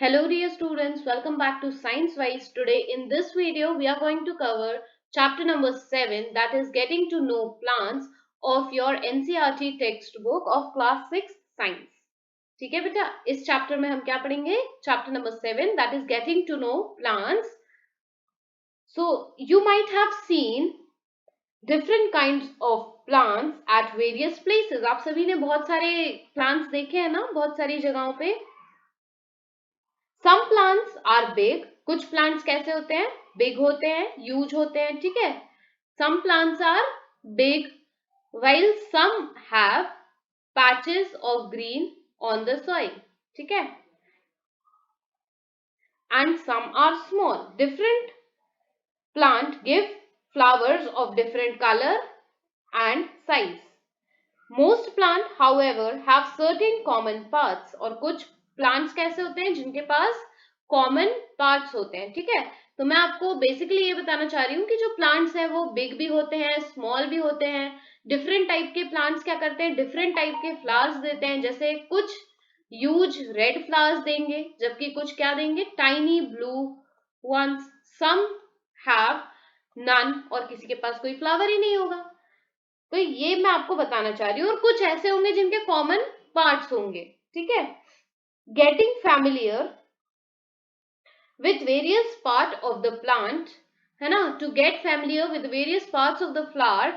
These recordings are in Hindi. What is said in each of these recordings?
Hello dear students, welcome back to Science Wise. Today in this video we are going to cover chapter number 7, that is getting to know plants of your NCERT textbook of class 6 science. ठीक है बेटा, इस चैप्टर में हम क्या पढ़ेंगे? Chapter number 7, that is getting to know plants. So you might have seen different kinds of plants at various places. आप सभी ने बहुत सारे plants देखे हैं ना, बहुत सारी जगहों पे. सम प्लांट्स आर बिग, कुछ प्लांट्स कैसे होते हैं? बिग होते हैं, ह्यूज होते हैं, ठीक है. Some plants are big while some have patches of green on the soil, ठीक है. And some are small. Different plant give flowers of different color and size. Most plant however have certain common parts. और कुछ प्लांट्स कैसे होते हैं जिनके पास कॉमन पार्ट्स होते हैं, ठीक है. तो मैं आपको बेसिकली ये बताना चाह रही हूँ कि जो प्लांट्स हैं वो बिग भी होते हैं, स्मॉल भी होते हैं. डिफरेंट टाइप के प्लांट्स क्या करते हैं? डिफरेंट टाइप के फ्लावर्स देते हैं. जैसे कुछ ह्यूज रेड फ्लावर्स देंगे, जबकि कुछ क्या देंगे? Tiny blue ones. Some have none, और किसी के पास कोई फ्लावर ही नहीं होगा. तो ये मैं आपको बताना चाह रही हूँ. और कुछ ऐसे होंगे जिनके कॉमन पार्ट्स होंगे, ठीक है. Getting familiar with various part of the plant, है ना. To get familiar with various parts of the flower,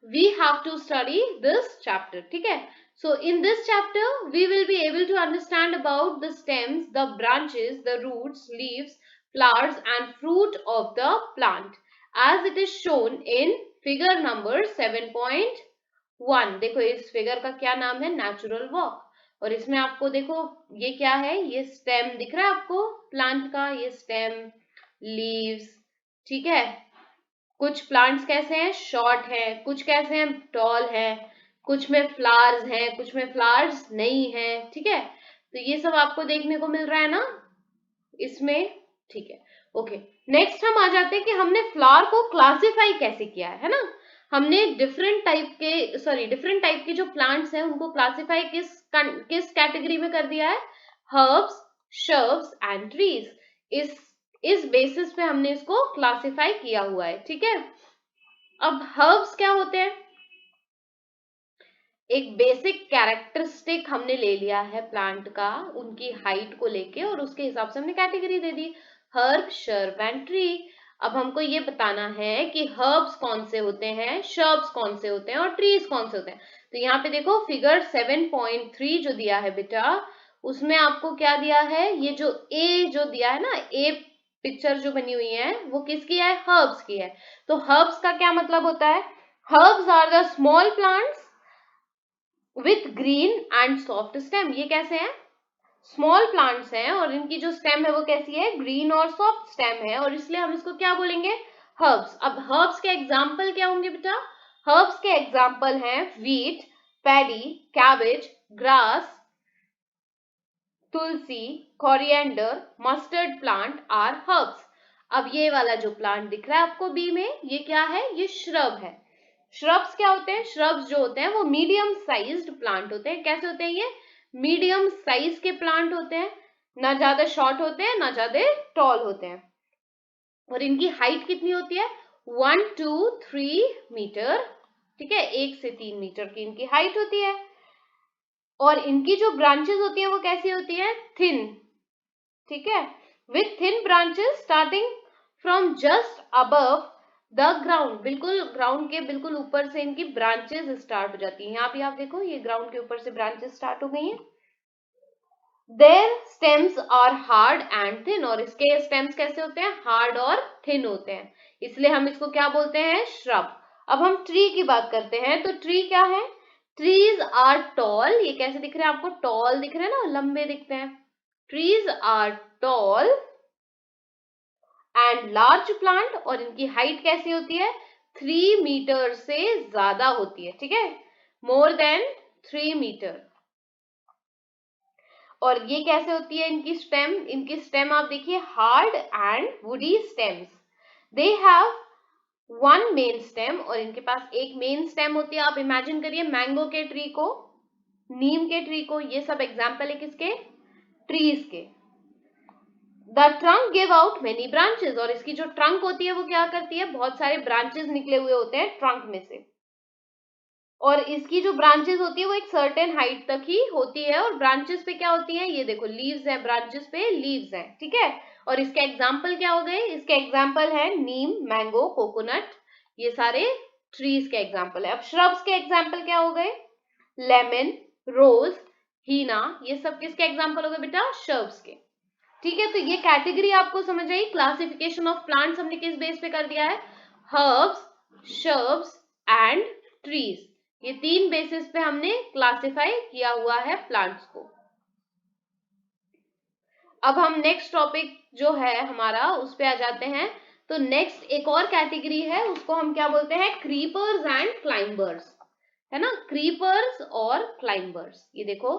we have to study this chapter, ठीक है. So in this chapter we will be able to understand about the stems, the branches, the roots, leaves, flowers and fruit of the plant as it is shown in figure number 7.1. देखो इस फिगर का क्या नाम है? Natural walk. और इसमें आपको देखो ये क्या है? ये स्टेम दिख रहा है आपको प्लांट का. ये स्टेम, लीव्स, ठीक है. कुछ प्लांट्स कैसे हैं? शॉर्ट हैं. कुछ कैसे हैं? टॉल हैं. कुछ में फ्लावर्स हैं, कुछ में फ्लावर्स नहीं है, ठीक है. तो ये सब आपको देखने को मिल रहा है ना इसमें, ठीक है. ओके, नेक्स्ट हम आ जाते हैं कि हमने फ्लावर को क्लासिफाई कैसे किया है ना. हमने डिफरेंट टाइप के जो प्लांट्स हैं उनको क्लासिफाई किस कैटेगरी में कर दिया है? Herbs, shrubs and trees. इस बेसिस पे हमने इसको क्लासिफाई किया हुआ है, ठीक है. अब हर्ब्स क्या होते हैं? एक बेसिक कैरेक्टरिस्टिक हमने ले लिया है प्लांट का, उनकी हाइट को लेके, और उसके हिसाब से हमने category they the, herb, shrub and tree. अब हमको ये बताना है कि हर्ब्स कौन से होते हैं, शर्ब्स कौन से होते हैं और ट्रीज कौन से होते हैं. तो यहाँ पे देखो फिगर 7.3 जो दिया है बेटा, उसमें आपको क्या दिया है? ये जो ए जो दिया है ना, ए पिक्चर जो बनी हुई है वो किसकी है? हर्ब्स की है. तो हर्ब्स का क्या मतलब होता है? Herbs are the small plants with green and soft stem. ये कैसे हैं? स्मॉल प्लांट्स हैं और इनकी जो स्टेम है वो कैसी है? ग्रीन और सॉफ्ट स्टेम है, और इसलिए हम इसको क्या बोलेंगे? हर्ब्स. अब हर्ब्स के एग्जाम्पल क्या होंगे बेटा? हर्ब्स के एग्जाम्पल हैं wheat, paddy, cabbage, grass, tulsi, coriander, mustard plant are herbs. अब ये वाला जो प्लांट दिख रहा है आपको बी में, ये क्या है? ये श्रब है. श्रब्स क्या होते हैं? श्रब्स जो होते हैं वो मीडियम साइज्ड प्लांट होते हैं. कैसे होते हैं ये? मीडियम साइज के प्लांट होते हैं. ना ज्यादा शॉर्ट होते हैं, ना ज्यादा टॉल होते हैं. और इनकी हाइट कितनी होती है? 1 to 3 मीटर, ठीक है. 1 से 3 मीटर की इनकी हाइट होती है. और इनकी जो ब्रांचेस होती है वो कैसी होती है? थिन, ठीक है. With thin branches starting from just above the ground. बिल्कुल ग्राउंड के बिल्कुल ऊपर से इनकी ब्रांचेस स्टार्ट हो जाती हैं. यहाँ पे आप देखो ये ग्राउंड के ऊपर से ब्रांचेस स्टार्ट हो गई हैं. Their stems are hard and thin. और इसके स्टेम्स कैसे होते हैं? हार्ड और थिन होते हैं. इसलिए हम इसको क्या बोलते हैं? श्रब. अब हम ट्री की बात करते हैं. तो ट्री क्या है? Trees are tall. ये कैसे दिख रहे हैं आपको? टॉल दिख रहे हैं ना, लंबे दिखते हैं. Trees are tall and large plant. और इनकी हाइट कैसी होती है? 3 मीटर से ज्यादा होती है, ठीक है. More than 3 metre. और ये कैसे होती है इनकी स्टेम? इनकी स्टेम आप देखिए, hard and woody stems. They have one main stem. और इनके पास एक मेन स्टेम होती है. आप इमेजिन करिए मैंगो के ट्री को, नीम के ट्री को. ये सब एग्जाम्पल है किसके? ट्रीज के. The trunk give out many branches, और इसकी जो ट्रंक होती है वो क्या करती है, बहुत सारे ब्रांचेस निकले हुए होते हैं ट्रंक में से, और इसकी जो ब्रांचेस होती है वो एक सर्टेन हाइट तक ही होती है, और ब्रांचेस पे क्या होती है, ये देखो लीव्स है, ब्रांचेस पे लीव्स है, ठीक है। और इसके एग्जाम्पल क्या हो गए, इसके एग्जाम्पल है नीम, मैंगो, कोकोनट, ये सारे ट्रीज के एग्जाम्पल है। अब श्रब्स के एग्जाम्पल क्या हो गए, लेमन, रोज, हीना, ये सब किसके एग्जाम्पल हो गए बेटा, श्रब्स के, ठीक है। तो ये कैटेगरी आपको समझ आई। क्लासिफिकेशन ऑफ प्लांट्स हमने किस बेस पे कर दिया है, हर्ब्स, श्रब्स एंड ट्रीज, ये 3 बेसिस पे हमने क्लासिफाई किया हुआ है प्लांट्स को। अब हम नेक्स्ट टॉपिक जो है हमारा उस पे आ जाते हैं। तो नेक्स्ट एक और कैटेगरी है, उसको हम क्या बोलते हैं, क्रीपर्स एंड क्लाइंबर्स, है ना, क्रीपर्स और क्लाइंबर्स। ये देखो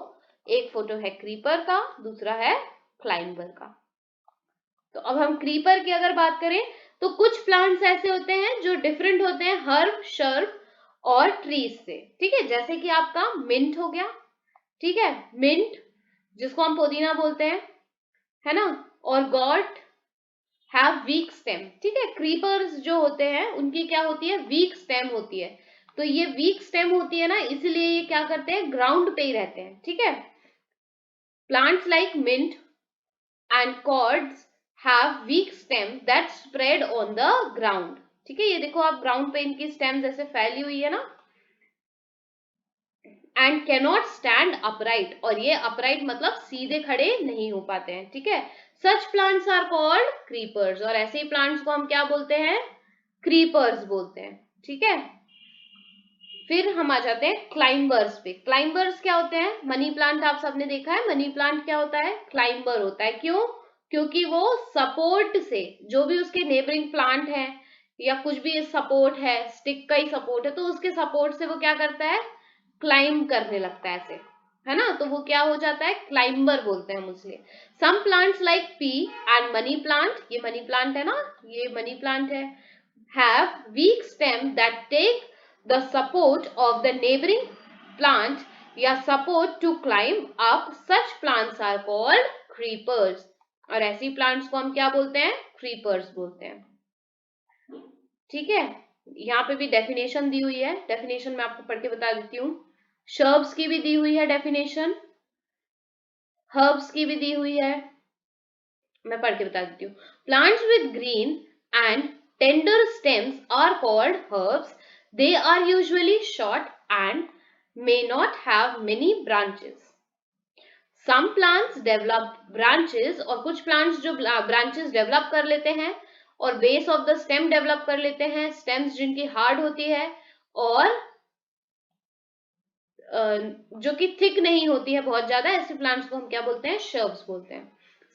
एक फोटो है क्रीपर का, दूसरा है क्लाइंबर का। तो अब हम क्रीपर की अगर बात करें तो कुछ प्लांट्स ऐसे होते हैं जो डिफरेंट होते हैं हर्ब, शर्ब और ट्रीज से, ठीक है। जैसे कि आपका मिंट हो गया, ठीक है, मिंट जिसको हम पुदीना बोलते हैं, है ना, और गॉट हैव वीक स्टेम, ठीक है। क्रीपर्स जो होते हैं उनकी क्या होती है, वीक स्टेम होती है। तो ये वीक स्टेम होती है ना, इसलिए ये क्या करते हैं, ग्राउंड पे ही रहते हैं, ठीक है। Plants like mint and gourds have weak stem that spread on the ground, ठीक है। ये देखो आप ग्राउंड पे इनकी स्टेम जैसे फैली हुई है ना, एंड कैनॉट स्टैंड अपराइट, और ये अपराइट मतलब सीधे खड़े नहीं हो पाते हैं, ठीक है। Such plants are called creepers, और ऐसे ही प्लांट्स को हम क्या बोलते हैं, क्रीपर्स बोलते हैं, ठीक है। फिर हम आ जाते हैं क्लाइंबर्स पे। क्लाइंबर्स क्या होते हैं, मनी प्लांट आप सबने देखा है, मनी प्लांट क्या होता है, क्लाइंबर होता है। क्यों, क्योंकि वो सपोर्ट से, जो भी उसके नेबरिंग प्लांट है या कुछ भी सपोर्ट है, स्टिक का ही सपोर्ट है, तो उसके सपोर्ट से वो क्या करता है, क्लाइंब करने लगता है ऐसे, है ना, तो वो क्या हो जाता है, क्लाइंबर बोलते हैं हम उसलिए। Some plants like pea and money plant, ये मनी प्लांट है ना, ये मनी प्लांट है, have weak stem that take the support of the neighboring plant या support to climb up, such plants are called creepers, और ऐसी plants को हम क्या बोलते हैं, creepers बोलते हैं, ठीक है। यहाँ पे भी डेफिनेशन दी हुई है, डेफिनेशन मैं आपको पढ़ के बता देती हूँ। शर्ब्स की भी दी हुई है डेफिनेशन, हर्ब्स की भी दी हुई है, मैं पढ़ के बता देती हूँ। Plants with green and tender stems are called herbs, they are usually short and may not have many branches. Some plants develop branches, और कुछ plants जो branches develop कर लेते हैं और base of the stem develop कर लेते हैं, stems जिनकी hard होती है और जो कि थिक नहीं होती है बहुत ज्यादा, ऐसे प्लांट्स को हम क्या बोलते हैं, shrubs बोलते हैं।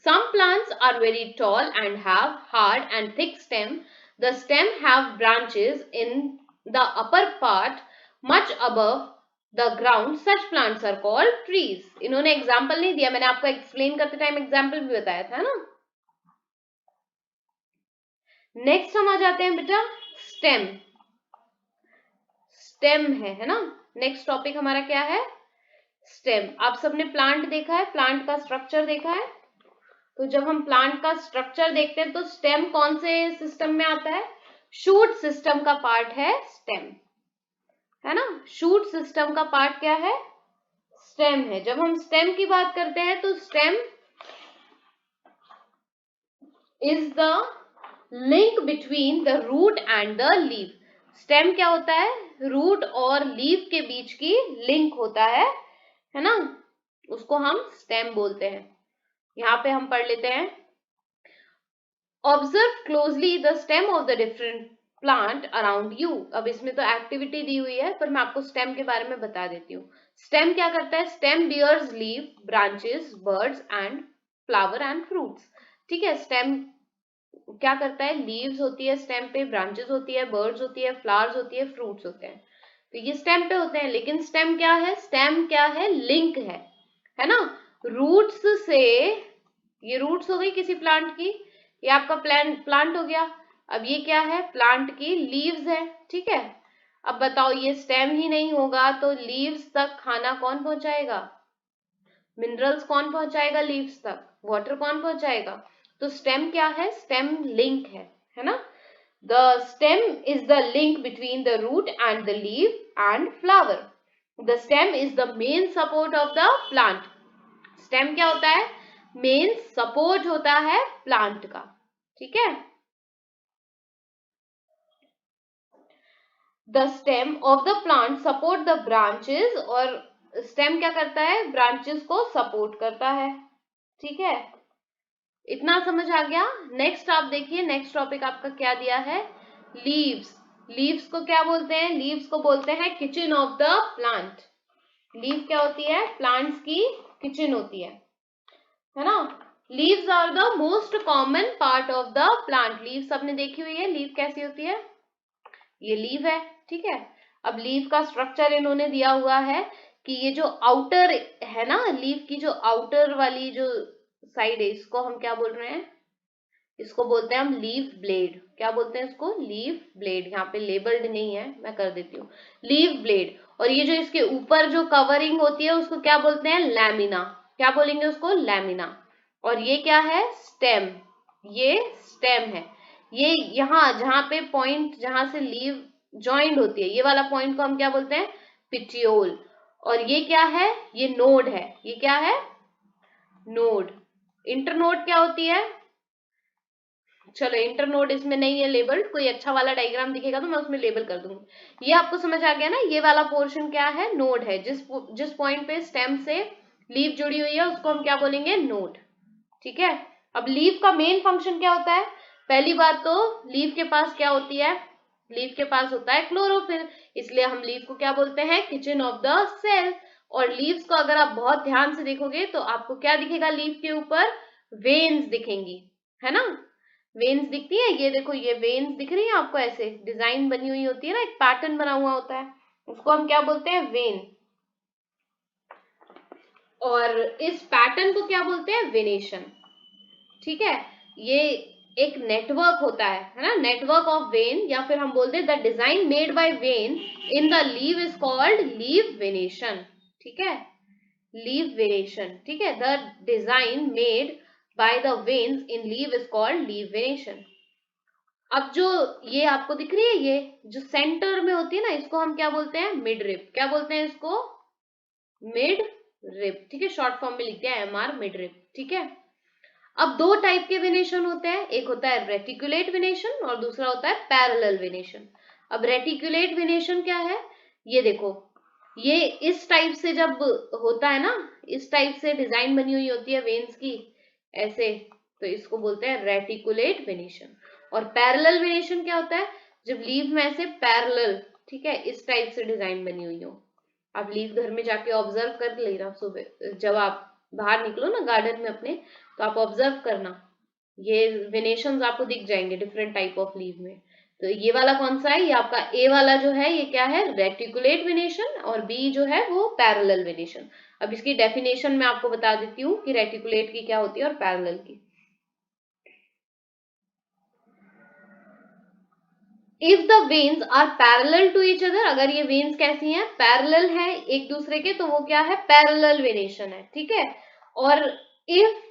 Some plants are very tall and have hard and thick stem. The stem have branches in the upper part much above the ground. Such plants are called trees. इन्होंने एग्जाम्पल नहीं दिया, मैंने आपको एक्सप्लेन करते टाइम एग्जाम्पल भी बताया था ना। नेक्स्ट हम आ जाते हैं बेटा स्टेम। स्टेम है ना, नेक्स्ट टॉपिक हमारा क्या है, स्टेम। आप सबने प्लांट देखा है, प्लांट का स्ट्रक्चर देखा है, तो जब हम प्लांट का स्ट्रक्चर देखते हैं तो स्टेम कौन से सिस्टम में आता है, शूट सिस्टम का पार्ट है स्टेम, है ना। शूट सिस्टम का पार्ट क्या है, स्टेम है। जब हम स्टेम की बात करते हैं तो stem is the link between the root and the leaf. Stem क्या होता है, रूट और लीफ के बीच की लिंक होता है ना, उसको हम स्टेम बोलते हैं। यहाँ पे हम पढ़ लेते हैं, observe closely the stem of the different plant around you. अब इसमें तो एक्टिविटी दी हुई है, पर मैं आपको स्टेम के बारे में बता देती हूँ। स्टेम क्या करता है, stem bears leaf, branches, buds and flower and fruits, ठीक है। स्टेम क्या करता है, लीव्स होती है स्टेम पे, ब्रांचेस होती है, बर्ड्स होती है, फ्लावर्स होती है, फ्रूट्स होते हैं, तो ये स्टेम पे होते हैं। लेकिन स्टेम क्या है, स्टेम क्या है, लिंक है ना, रूट्स से। ये रूट्स हो गई किसी प्लांट की, ये आपका प्लांट हो गया। अब ये क्या है, प्लांट की लीव्स है, ठीक है। अब बताओ ये स्टेम ही नहीं होगा तो लीव्स तक खाना कौन पहुंचाएगा, मिनरल्स कौन पहुंचाएगा लीव्स तक, वाटर कौन पहुंचाएगा। तो स्टेम क्या है? स्टेम लिंक है ना? The stem is the link between the root and the leaf and flower. The stem is the main support of the plant. Stem क्या होता है? मेन सपोर्ट होता है प्लांट का. ठीक है. The stem of the plant support the branches. और स्टेम क्या करता है? ब्रांचेस को सपोर्ट करता है. ठीक है. इतना समझ आ गया. नेक्स्ट आप देखिए, नेक्स्ट टॉपिक आपका क्या दिया है? लीव्स. लीव्स को क्या बोलते हैं? लीव्स को बोलते हैं kitchen of the plant. Leaf क्या होती है? प्लांट्स की किचन होती है ना? Leaves are the most common part of the plant. Leaf सबने देखी हुई है. लीव कैसी होती है? ये लीव है. ठीक है. अब लीव का स्ट्रक्चर इन्होंने दिया हुआ है कि ये जो आउटर है ना, लीव की जो आउटर वाली जो साइड है, इसको हम क्या बोल रहे हैं? इसको बोलते हैं हम लीव ब्लेड. क्या बोलते हैं इसको? Leave blade. यहाँ पे लेबल्ड नहीं है, मैं कर देती हूँ. Leave blade. और ये जो इसके ऊपर जो कवरिंग होती है उसको क्या बोलते हैं? लैमिना. क्या बोलेंगे उसको? लैमिना. और ये क्या है? स्टेम. ये स्टेम है. ये यहाँ जहां पे पॉइंट, जहां से लीव ज्वाइंट होती है, ये वाला पॉइंट को हम क्या बोलते हैं? पिटियोल. और ये क्या है? ये नोड है. ये क्या है? नोड. इंटरनोड क्या होती है? चलो, इंटरनोड इसमें नहीं है लेबल्ड. कोई अच्छा वाला डायग्राम दिखेगा तो मैं उसमें लेबल कर दूंगी. ये आपको समझ आ गया ना? ये वाला पोर्शन क्या है? नोड है. जिस पॉइंट पे स्टेम से लीफ जुड़ी हुई है उसको हम क्या बोलेंगे? नोड. ठीक है. अब लीफ का मेन फंक्शन क्या होता है? पहली बात तो लीफ के पास क्या होती है? लीफ के पास होता है क्लोरोफिल. इसलिए हम लीफ को क्या बोलते हैं? Kitchen of the cell. और लीव्स को अगर आप बहुत ध्यान से देखोगे तो आपको क्या दिखेगा? लीफ के ऊपर वेन्स दिखेंगी, है ना? वेन्स दिखती है. ये देखो, ये वेन्स दिख रही है आपको. ऐसे डिजाइन बनी हुई होती है ना, एक पैटर्न बना हुआ होता है, उसको हम क्या बोलते हैं? वेन. और इस पैटर्न को क्या बोलते हैं? वेनेशन. ठीक है. ये एक नेटवर्क होता है ना? नेटवर्क ऑफ वेन, या फिर हम बोलते हैं the design made by when in the leaf is called leave venation. ठीक है. Leave venation. ठीक है. The design made by the veins in leave is called leave venation. अब जो ये आपको दिख रही है, ये जो सेंटर में होती है ना, इसको हम क्या बोलते हैं? Mid rib. क्या बोलते हैं इसको? Mid rib. ठीक है. शॉर्ट फॉर्म में लिख दिया एमआर, मिड रिब. ठीक है. अब दो टाइप के वेनेशन होते हैं. एक होता है रेटिकुलेट वेनेशन और दूसरा होता है पैरेलल वेनेशन. अब रेटिकुलेट वेनेशन क्या है? ये देखो, ये इस टाइप से जब होता है ना, इस टाइप से डिजाइन बनी हुई होती है वेन्स की, ऐसे, तो इसको बोलते हैं रेटिकुलेट वेनेशन. और पैरेलल वेनेशन क्या होता है? जब लीव में ऐसे पैरेलल, ठीक है, इस टाइप से डिजाइन बनी हुई हो. आप लीव घर में जाके ऑब्जर्व कर लेना. सुबह जब आप बाहर निकलो ना गार्डन में अपने, तो आप ऑब्जर्व करना, ये वेनेशंस आपको दिख जाएंगे डिफरेंट टाइप ऑफ लीव में. तो ये वाला कौन सा है? ये आपका ए वाला जो है, ये क्या है? Reticulate venation. और बी जो है वो पैरेलल वेनेशन. अब इसकी डेफिनेशन मैं आपको बता देती हूँ कि रेटिकुलेट की क्या होती है और पैरेलल की. If the veins are parallel to each other, अगर ये वेन्स कैसी हैं? पैरेलल है एक दूसरे के, तो वो क्या है? पैरेलल वेनेशन है. ठीक है. और if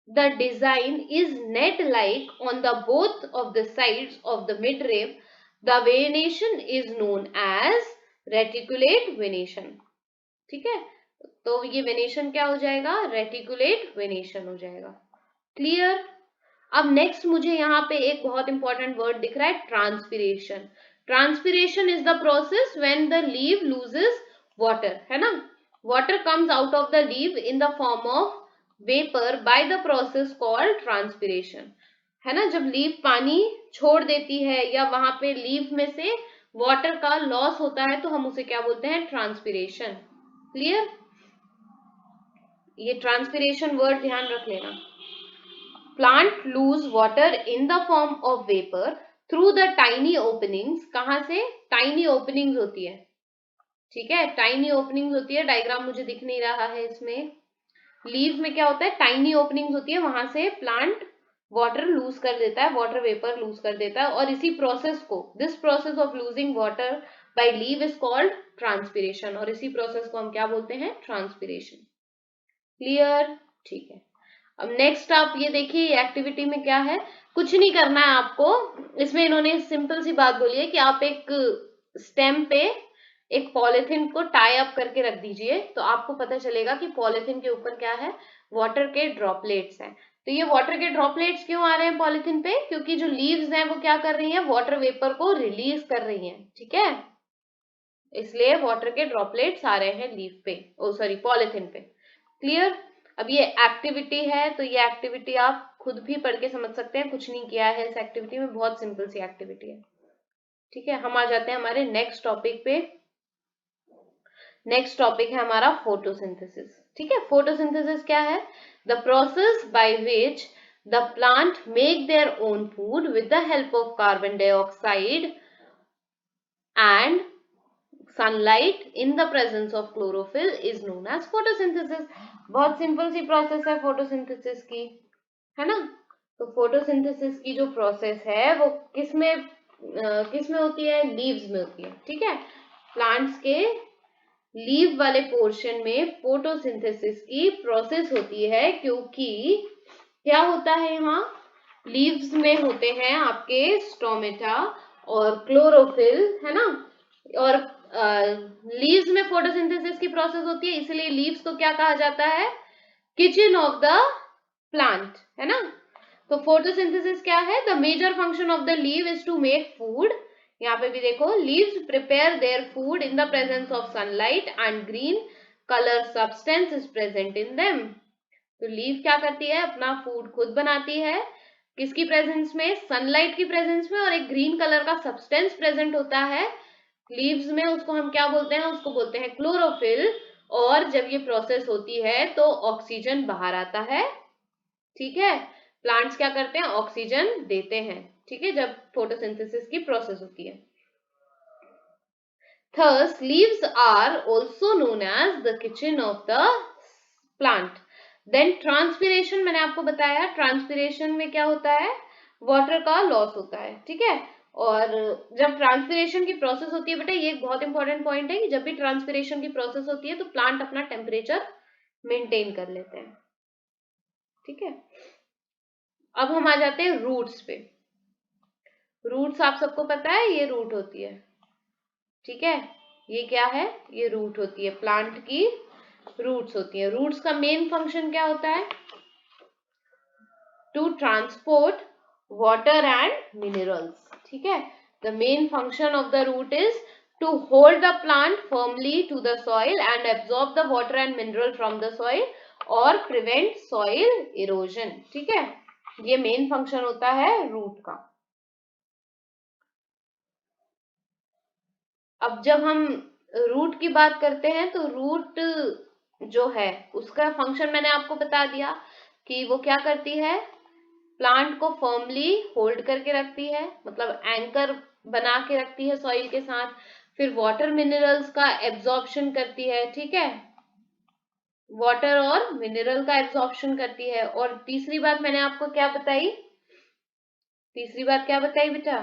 the design is net like on the both of the sides of the midrib, the venation is known as reticulate venation. ठीक है. तो ये वेनेशन क्या हो जाएगा? रेटिकुलेट वेनेशन हो जाएगा. क्लियर. अब नेक्स्ट मुझे यहाँ पे एक बहुत इंपॉर्टेंट वर्ड दिख रहा है, transpiration. Transpiration is the process when the leave loses water, है ना? Water comes out of the leave in the form of vapour by the process called transpiration. है ना? जब लीव पानी छोड़ देती है या वहां पे लीव में से वाटर का लॉस होता है तो हम उसे क्या बोलते हैं? ट्रांसपिरेशन. क्लियर. ये ट्रांसपिरेशन वर्ड ध्यान रख लेना. Plant loose water in the form of vapour through the tiny openings. कहां से? टाइनी ओपनिंग्स होती है. ठीक है. टाइनी ओपनिंग्स होती है. डायग्राम मुझे दिख नहीं रहा है इसमें. लीव में क्या होता है? टाइनी ओपनिंग्स होती है, वहां से प्लांट वाटर लूज कर देता है, वाटर वेपर लूज कर देता है. और इसी प्रोसेस को, this process of losing water bye leave is called transpiration. और इसी प्रोसेस को हम क्या बोलते हैं? ट्रांसपिरेशन. क्लियर. ठीक है. अब नेक्स्ट आप ये देखिए एक्टिविटी में क्या है, कुछ नहीं करना है आपको। इसमें इन्होंने सिंपल सी बात बोली है कि आप एक स्टेम पे एक पॉलिथीन को टाई अप करके रख दीजिए, तो आपको पता चलेगा कि पॉलिथीन के ऊपर क्या है, वाटर के ड्रॉपलेट्स हैं। तो ये वाटर के ड्रॉपलेट्स क्यों आ रहे हैं पॉलिथीन पे, क्योंकि जो लीव्स हैं वो क्या कर रही हैं, वाटर वेपर को रिलीज कर रही हैं, ठीक है, इसलिए वाटर के ड्रॉपलेट्स आ रहे हैं लीफ पे, ओ सॉरी पॉलिथीन पे। क्लियर। अब ये एक्टिविटी है, तो ये एक्टिविटी आप खुद भी पढ़ के समझ सकते हैं, कुछ नहीं किया है इस एक्टिविटी में, बहुत सिंपल सी एक्टिविटी है, ठीक है। हम आ जाते हैं हमारे नेक्स्ट टॉपिक पे। नेक्स्ट टॉपिक है हमारा फोटोसिंथेसिस, ठीक है। फोटोसिंथेसिस क्या है, the process by which the plant make their own food with the help of carbon dioxide and sunlight in the presence of chlorophyll is known as photosynthesis। बहुत सिंपल सी प्रोसेस है फोटोसिंथेसिस की, है ना। तो फोटोसिंथेसिस की जो प्रोसेस है वो किस में होती है, लीव्स में होती है, ठीक है। प्लांट्स के लीव वाले पोर्शन में फोटोसिंथेसिस की प्रोसेस होती है, क्योंकि क्या होता है, यहाँ लीव्स में होते हैं आपके स्टोमेटा और क्लोरोफिल, है ना। और लीव्स में फोटोसिंथेसिस की प्रोसेस होती है, इसलिए लीव्स को क्या कहा जाता है, किचन ऑफ द प्लांट, है ना। तो फोटोसिंथेसिस क्या है, the major function of the leaf is to make food. यहाँ पे भी देखो, leaves prepare their food in the presence of sunlight and green colour substance is present in them. तो लीव क्या करती है, अपना फूड खुद बनाती है, किसकी प्रेजेंस में, सनलाइट की प्रेजेंस में, और एक ग्रीन कलर का सब्सटेंस प्रेजेंट होता है लीव्स में, उसको हम क्या बोलते हैं, उसको बोलते हैं क्लोरोफिल। और जब ये प्रोसेस होती है तो ऑक्सीजन बाहर आता है, ठीक है। प्लांट्स क्या करते हैं, ऑक्सीजन देते हैं, ठीक है, जब फोटोसिंथेसिस की प्रोसेस होती है। Thus, leaves are also known as the kitchen of the plant. Then transpiration, मैंने आपको बताया ट्रांसपिरेशन में क्या होता है, वाटर का लॉस होता है, ठीक है। और जब ट्रांसपिरेशन की प्रोसेस होती है बेटा, ये एक बहुत इंपॉर्टेंट पॉइंट है कि जब भी ट्रांसपिरेशन की प्रोसेस होती है तो प्लांट अपना टेम्परेचर मेंटेन कर लेते हैं, ठीक है। अब हम आ जाते हैं रूट्स पे। रूट्स आप सबको पता है, ये रूट होती है, ठीक है। ये क्या है, ये रूट होती है, प्लांट की रूट्स होती है। रूट्स का मेन फंक्शन क्या होता है, to transport water and minerals, ठीक है। The main function of the root is to hold the plant firmly to the soil and absorb the water and mineral from the soil और प्रिवेंट सॉइल इरोजन, ठीक है। ये मेन फंक्शन होता है रूट का। अब जब हम रूट की बात करते हैं तो रूट जो है उसका फंक्शन मैंने आपको बता दिया कि वो क्या करती है, प्लांट को फर्मली होल्ड करके रखती है, मतलब एंकर बना के रखती है सॉइल के साथ। फिर वाटर मिनरल्स का एब्जॉर्प्शन करती है, ठीक है, वाटर और मिनरल का एब्जॉर्प्शन करती है। और तीसरी बात मैंने आपको क्या बताई, तीसरी बात क्या बताई बेटा,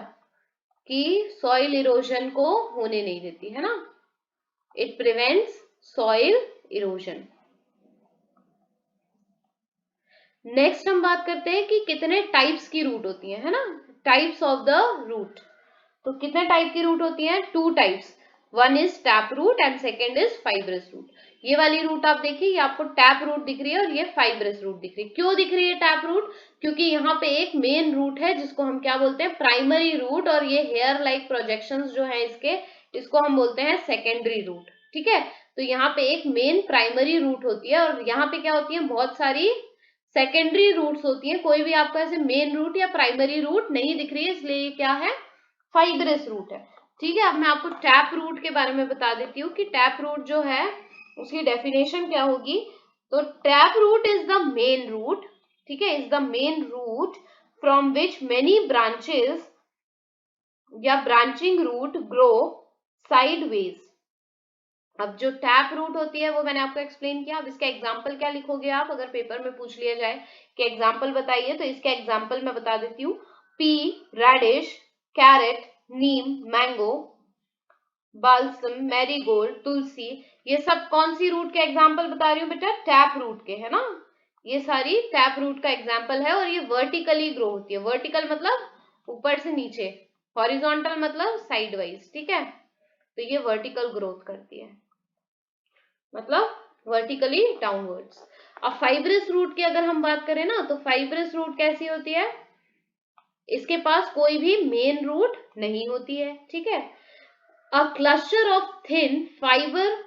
कि सॉइल इरोजन को होने नहीं देती, है ना, it prevents soil erosion. Next हम बात करते हैं कि कितने टाइप्स की रूट होती है ना, टाइप्स ऑफ द रूट। तो कितने टाइप की रूट होती है, two types, one is tap root and second is fibrous root. ये वाली रूट आप देखिए, ये आपको टैप रूट दिख रही है और ये फाइब्रस रूट दिख रही है। क्यों दिख रही है टैप रूट, क्योंकि यहाँ पे एक मेन रूट है जिसको हम क्या बोलते हैं, प्राइमरी रूट, और ये हेयर लाइक प्रोजेक्शंस जो है इसको हम बोलते हैं सेकेंडरी रूट, ठीक है। तो यहाँ पे एक मेन प्राइमरी रूट होती है और यहाँ पे क्या होती है, बहुत सारी सेकेंडरी रूट्स होती है। कोई भी आपको ऐसे मेन रूट या प्राइमरी रूट नहीं दिख रही है, इसलिए ये क्या है, फाइब्रस रूट है, ठीक है। अब मैं आपको टैप रूट के बारे में बता देती हूँ कि टैप रूट जो है उसकी डेफिनेशन क्या होगी। तो tap root is the main root, ठीक है, is the main root from which many branches या ब्रांचिंग रूट ग्रो साइडवेज। अब जो टैप रूट होती है वो मैंने आपको एक्सप्लेन किया। अब इसका एग्जाम्पल क्या लिखोगे आप, अगर पेपर में पूछ लिया जाए कि एग्जाम्पल बताइए, तो इसका एग्जाम्पल मैं बता देती हूँ, पी, रेडिश, कैरेट, नीम, मैंगो, बाल्सम, मैरीगोल्ड, तुलसी, ये सब कौन सी रूट के एग्जाम्पल बता रही हूँ बेटा, टैप रूट के, है ना। ये सारी टैप रूट का एग्जाम्पल है और ये वर्टिकली ग्रो होती है। वर्टिकल मतलब ऊपर से नीचे, हॉरिजॉन्टल मतलब साइडवाइज, ठीक है। तो ये वर्टिकल ग्रोथ करती है, मतलब वर्टिकली डाउनवर्ड्स। अब फाइब्रस रूट की अगर हम बात करें ना, तो फाइब्रस रूट कैसी होती है, इसके पास कोई भी मेन रूट नहीं होती है, ठीक है। A cluster of thin fibre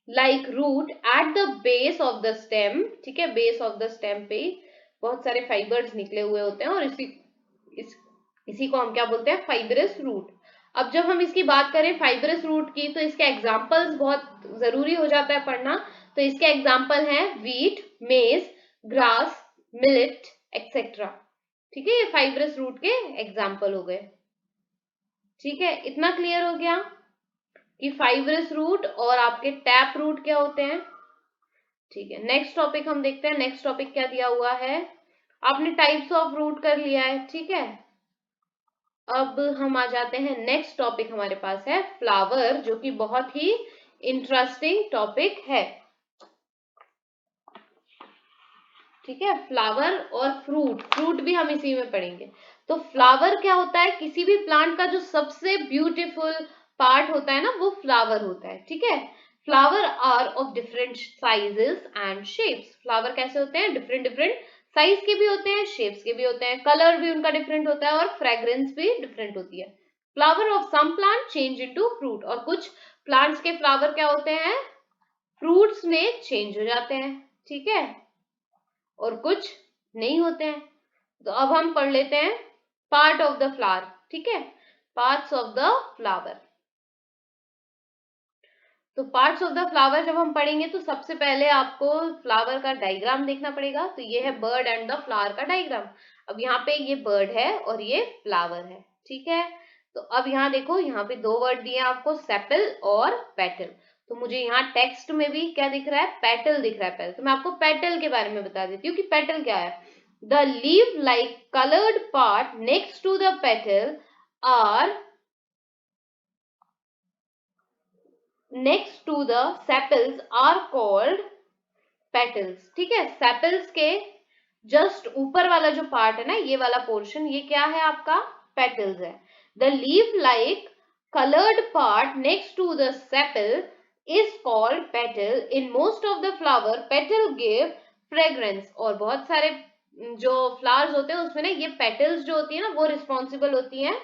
like root at the base of the stem, ठीक है, बेस ऑफ द स्टेम पे बहुत सारे फाइबर्स निकले हुए होते हैं और इसी को हम क्या बोलते हैं, फाइब्रस रूट। अब जब हम इसकी बात करें फाइब्रस रूट की, तो इसके एग्जाम्पल्स बहुत जरूरी हो जाता है पढ़ना। तो इसके एग्जाम्पल हैं वीट, मेज, ग्रास, मिलेट एक्सेट्रा, ठीक है। ये फाइब्रस रूट के एग्जाम्पल हो गए, ठीक है। इतना क्लियर हो गया कि फाइब्रस रूट और आपके टैप रूट क्या होते हैं, ठीक है। नेक्स्ट टॉपिक हम देखते हैं। नेक्स्ट टॉपिक क्या दिया हुआ है, आपने टाइप्स ऑफ रूट कर लिया है, ठीक है। अब हम आ जाते हैं, नेक्स्ट टॉपिक हमारे पास है फ्लावर, जो कि बहुत ही इंटरेस्टिंग टॉपिक है, ठीक है। फ्लावर और फ्रूट, फ्रूट भी हम इसी में पढ़ेंगे। तो फ्लावर क्या होता है, किसी भी प्लांट का जो सबसे ब्यूटीफुल पार्ट होता है ना, वो फ्लावर होता है, ठीक है। Flower are of different sizes and shapes. Flower कैसे होते हैं, डिफरेंट डिफरेंट साइज के भी होते हैं, शेप्स के भी होते हैं, कलर भी उनका डिफरेंट होता है और फ्रेग्रेंस भी डिफरेंट होती है। Flower of some plant change into fruit, और कुछ प्लांट्स के फ्लावर क्या होते हैं, फ्रूट्स में चेंज हो जाते हैं, ठीक है, और कुछ नहीं होते हैं। तो अब हम पढ़ लेते हैं पार्ट ऑफ द फ्लावर, ठीक है, पार्ट्स ऑफ द फ्लावर। तो पार्ट्स ऑफ द फ्लावर जब हम पढ़ेंगे तो सबसे पहले आपको फ्लावर का डायग्राम देखना पड़ेगा। तो ये है बर्ड एंड द फ्लावर का डायग्राम। अब यहाँ पे ये बर्ड है और ये फ्लावर है, ठीक है। तो अब यहाँ देखो, यहाँ पे दो वर्ड दिए आपको, सेपल और पेटल। तो मुझे यहाँ टेक्स्ट में भी क्या दिख रहा है, पेटल दिख रहा है पहले। तो मैं आपको पेटल के बारे में बता देती हूँ कि पेटल क्या है। The leaf like coloured part next to the petal are next to the sepals are called petals, ठीक है। सेपल्स के जस्ट ऊपर वाला जो पार्ट है ना, ये वाला पोर्शन, ये क्या है आपका, पेटल्स है। The leaf like colored part next to the sepal is called petal. In most of the flower, petal give fragrance. और बहुत सारे जो फ्लावर्स होते हैं उसमें ना ये पेटल्स जो होती है ना, वो रिस्पॉन्सिबल होती हैं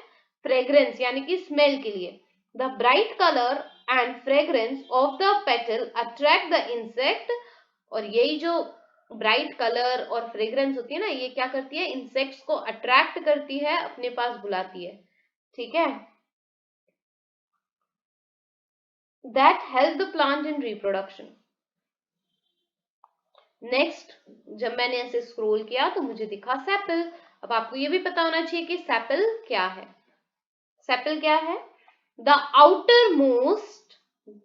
फ्रेग्रेंस यानी कि स्मेल के लिए। The bright colour and fragrance of the petal attract the insect, और यही जो ब्राइट कलर और फ्रेग्रेंस होती है ना, ये क्या करती है, इंसेक्ट्स को अट्रैक्ट करती है, अपने पास बुलाती है, ठीक है। That help the plant in reproduction. Next, जब मैंने ऐसे स्क्रॉल किया तो मुझे दिखा सेपल। अब आपको ये भी पता होना चाहिए कि सेपल क्या है। सेपल क्या है, द आउटर मोस्ट,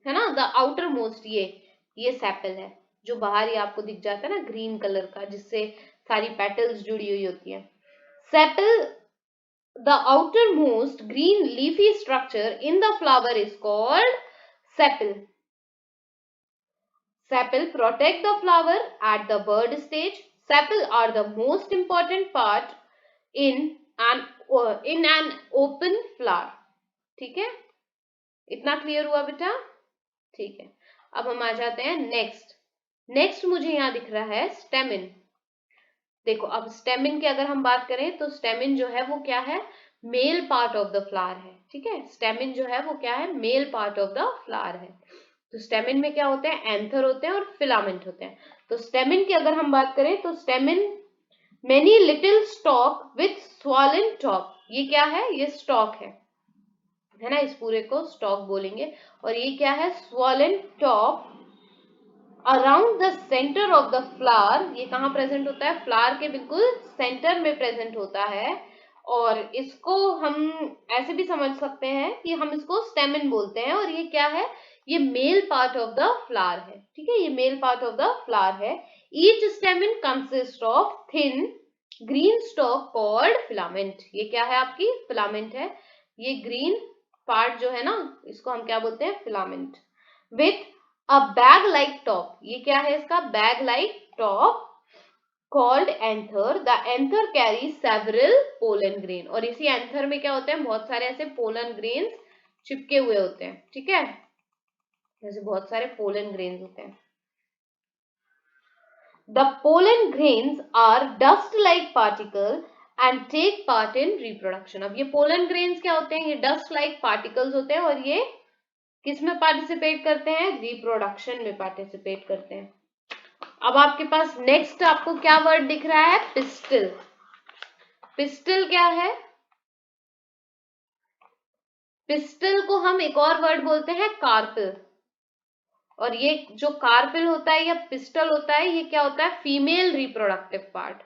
है ना, द आउटर मोस्ट, ये सेपल है, जो बाहर ही आपको दिख जाता है ना ग्रीन कलर का, जिससे सारी पेटल्स जुड़ी हुई होती है। Sepal, the outer most green leafy structure in the flower is called sepal. Sepal protect the flower at the bud stage. Sepal are the most important part in an open flower. ठीक है, इतना क्लियर हुआ बेटा, ठीक है। अब हम आ जाते हैं नेक्स्ट। नेक्स्ट मुझे यहाँ दिख रहा है स्टेमिन। देखो, अब स्टेमिन की अगर हम बात करें तो स्टेमिन जो है वो क्या है, mail part of the flower है, ठीक है। स्टेमिन जो है वो क्या है, mail part of the flower है। तो स्टेमिन में क्या होते हैं, एंथर होते हैं और फिलामेंट होते हैं। तो स्टेमिन की अगर हम बात करें तो stamen many little stock with swollen top, ये क्या है, ये स्टॉक है ना, इस पूरे को स्टॉक बोलेंगे। और ये क्या है, swollen top around the centre of the flower. ये कहाँ प्रेजेंट होता है, फ्लावर के बिल्कुल सेंटर में प्रेजेंट होता है। और इसको हम ऐसे भी समझ सकते हैं कि हम इसको स्टेमिन बोलते हैं। और ये क्या है, ये male part of the flower है, ठीक है, ये male part of the flower है। Each stamen consist of thin green stalk called filament. ये क्या है, आपकी फिलामेंट है। ये ग्रीन पार्ट जो है ना, इसको हम क्या बोलते हैं, filament. With a bag like top, ये क्या है इसका, bag like top. called anther. The anther carries several pollen grain. और इसी anther में क्या होते हैं, बहुत सारे ऐसे pollen grains चिपके हुए होते हैं, ठीक है, जैसे बहुत सारे pollen grains होते हैं. The pollen grains are dust-like particles and take part in reproduction. अब ये pollen grains क्या होते हैं, ये dust-like particles होते हैं और ये किस में पार्टिसिपेट करते हैं, रिप्रोडक्शन में पार्टिसिपेट करते हैं. अब आपके पास नेक्स्ट आपको क्या वर्ड दिख रहा है, पिस्टल. पिस्टल क्या है, पिस्टल को हम एक और वर्ड बोलते हैं कार्पिल. और ये जो कार्पिल होता है या पिस्टल होता है, ये क्या होता है, फीमेल रिप्रोडक्टिव पार्ट.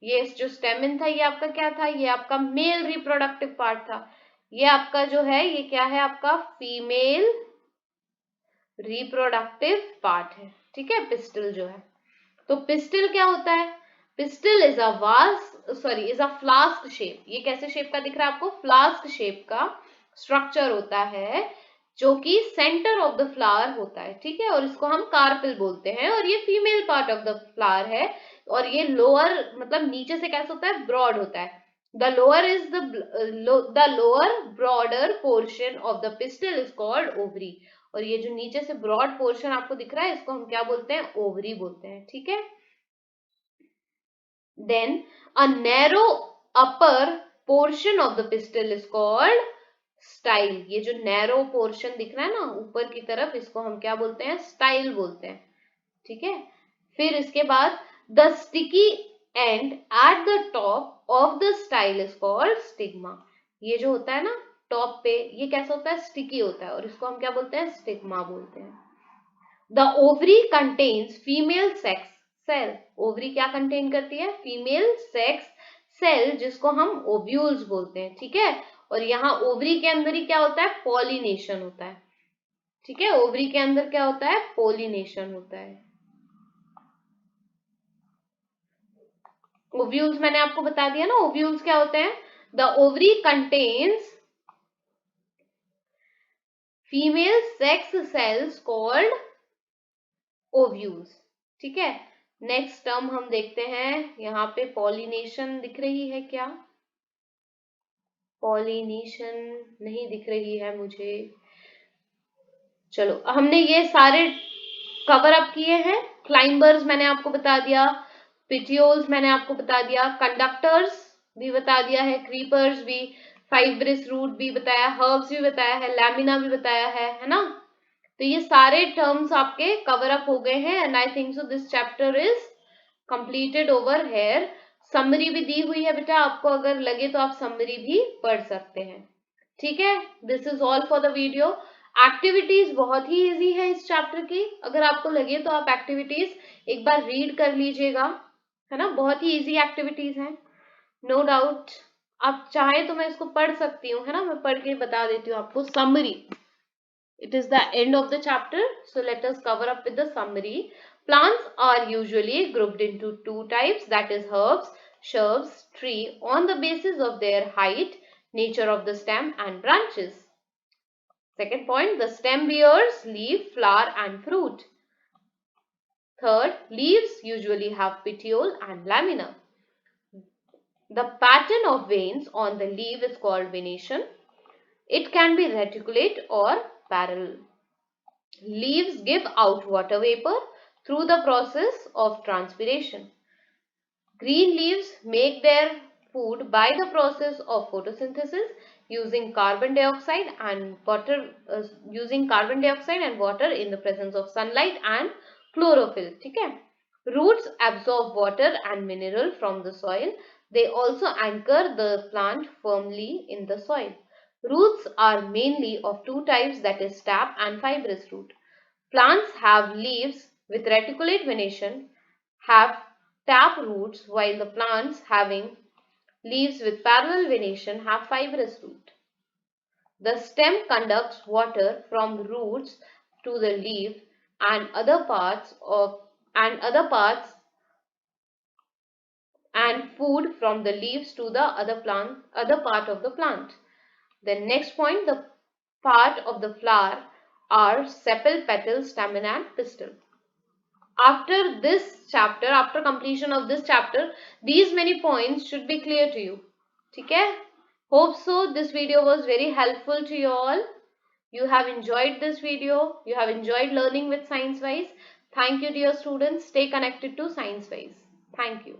ये जो स्टेमिन था ये आपका क्या था, ये आपका मेल रिप्रोडक्टिव पार्ट था. ये आपका जो है ये क्या है, आपका फीमेल रिप्रोडक्टिव पार्ट है, ठीक है, पिस्टल जो है. तो पिस्टल क्या होता है, pistil is a flask shape. ये कैसे शेप का दिख रहा है आपको, फ्लास्क शेप का स्ट्रक्चर होता है जो कि सेंटर ऑफ द फ्लावर होता है, ठीक है, और इसको हम कार्पिल बोलते हैं. और ये female part of the flower है. और ये लोअर मतलब नीचे से कैसा होता है, ब्रॉड होता है. The lower broader portion of the pistil is called ovary. और ये जो नीचे से ब्रॉड पोर्शन आपको दिख रहा है, इसको हम क्या बोलते हैं, ओवरी बोलते हैं, ठीक है. Then a narrow upper portion of the pistil is called style. ये जो नैरो पोर्शन दिख रहा है ना ऊपर की तरफ, इसको हम क्या बोलते हैं, स्टाइल बोलते हैं, ठीक है. फिर इसके बाद the sticky and at the top of the style is called stigma. ये जो होता है ना टॉप पे, ये कैसा होता है, स्टिकी होता है, और इसको हम क्या बोलते हैं, स्टिग्मा बोलते हैं. The ovary contains female sex cell. Ovary क्या कंटेन करती है, फीमेल सेक्स सेल, जिसको हम ओव्यूल्स बोलते हैं, ठीक है. और यहाँ ओवरी के अंदर ही क्या होता है, पॉलिनेशन होता है, ठीक है. ओवरी के अंदर क्या होता है, पॉलिनेशन होता है. ओव्यूल्स मैंने आपको बता दिया ना, ओव्यूल्स क्या होते हैं, the ovary contains female sex cells called ovules, ठीक है. नेक्स्ट टर्म हम देखते हैं, यहाँ पे पॉलिनेशन दिख रही है क्या, पॉलिनेशन नहीं दिख रही है मुझे. चलो हमने ये सारे कवर अप किए हैं. क्लाइंबर्स मैंने आपको बता दिया, पिटियोल्स मैंने आपको बता दिया, कंडक्टर्स भी बता दिया है, क्रीपर्स भी, फाइब्रिस रूट भी बताया, हर्ब्स भी बताया है, लैमिना भी बताया है ना. तो ये सारे टर्म्स आपके कवर अप हो गए हैं. And I think so this chapter is completed over here. Summary भी दी हुई है बेटा, आपको अगर लगे तो आप समरी भी पढ़ सकते हैं, ठीक है. This is all for the video. Activities बहुत ही इजी है इस चैप्टर की. अगर आपको लगे तो आप एक्टिविटीज एक बार रीड कर लीजिएगा, है ना, बहुत ही इजी एक्टिविटीज हैं, नो डाउट. आप चाहे तो मैं इसको पढ़ सकती हूँ, है ना, मैं पढ़ के बता देती हूँ आपको summary. It is the end of the chapter, so let us cover up with the summary. Plants are usually grouped into two types, that is herbs, shrubs, tree, on the basis of their height, nature of the stem and branches. Second point, the stem bears leaf, flower and fruit. Third, leaves usually have petiole and lamina. The pattern of veins on the leaf is called venation. It can be reticulate or parallel. Leaves give out water vapor through the process of transpiration. Green leaves make their food by the process of photosynthesis using carbon dioxide and water in the presence of sunlight and chlorophyll. ठीक है? Roots absorb water and mineral from the soil. They also anchor the plant firmly in the soil. Roots are mainly of two types, that is tap and fibrous root. Plants have leaves with reticulate venation, have tap roots, while the plants having leaves with parallel venation have fibrous root. The stem conducts water from roots to the leaf and other parts and food from the leaves to the other part of the plant. The next point, the part of the flower are sepal, petal, stamen and pistil. after this chapter, after completion of this chapter, these many points should be clear to you. Okay? Hope so. This video was very helpful to you all. You have enjoyed this video. You have enjoyed learning with Science Wise. Thank you, dear students. Stay connected to Science Wise. Thank you.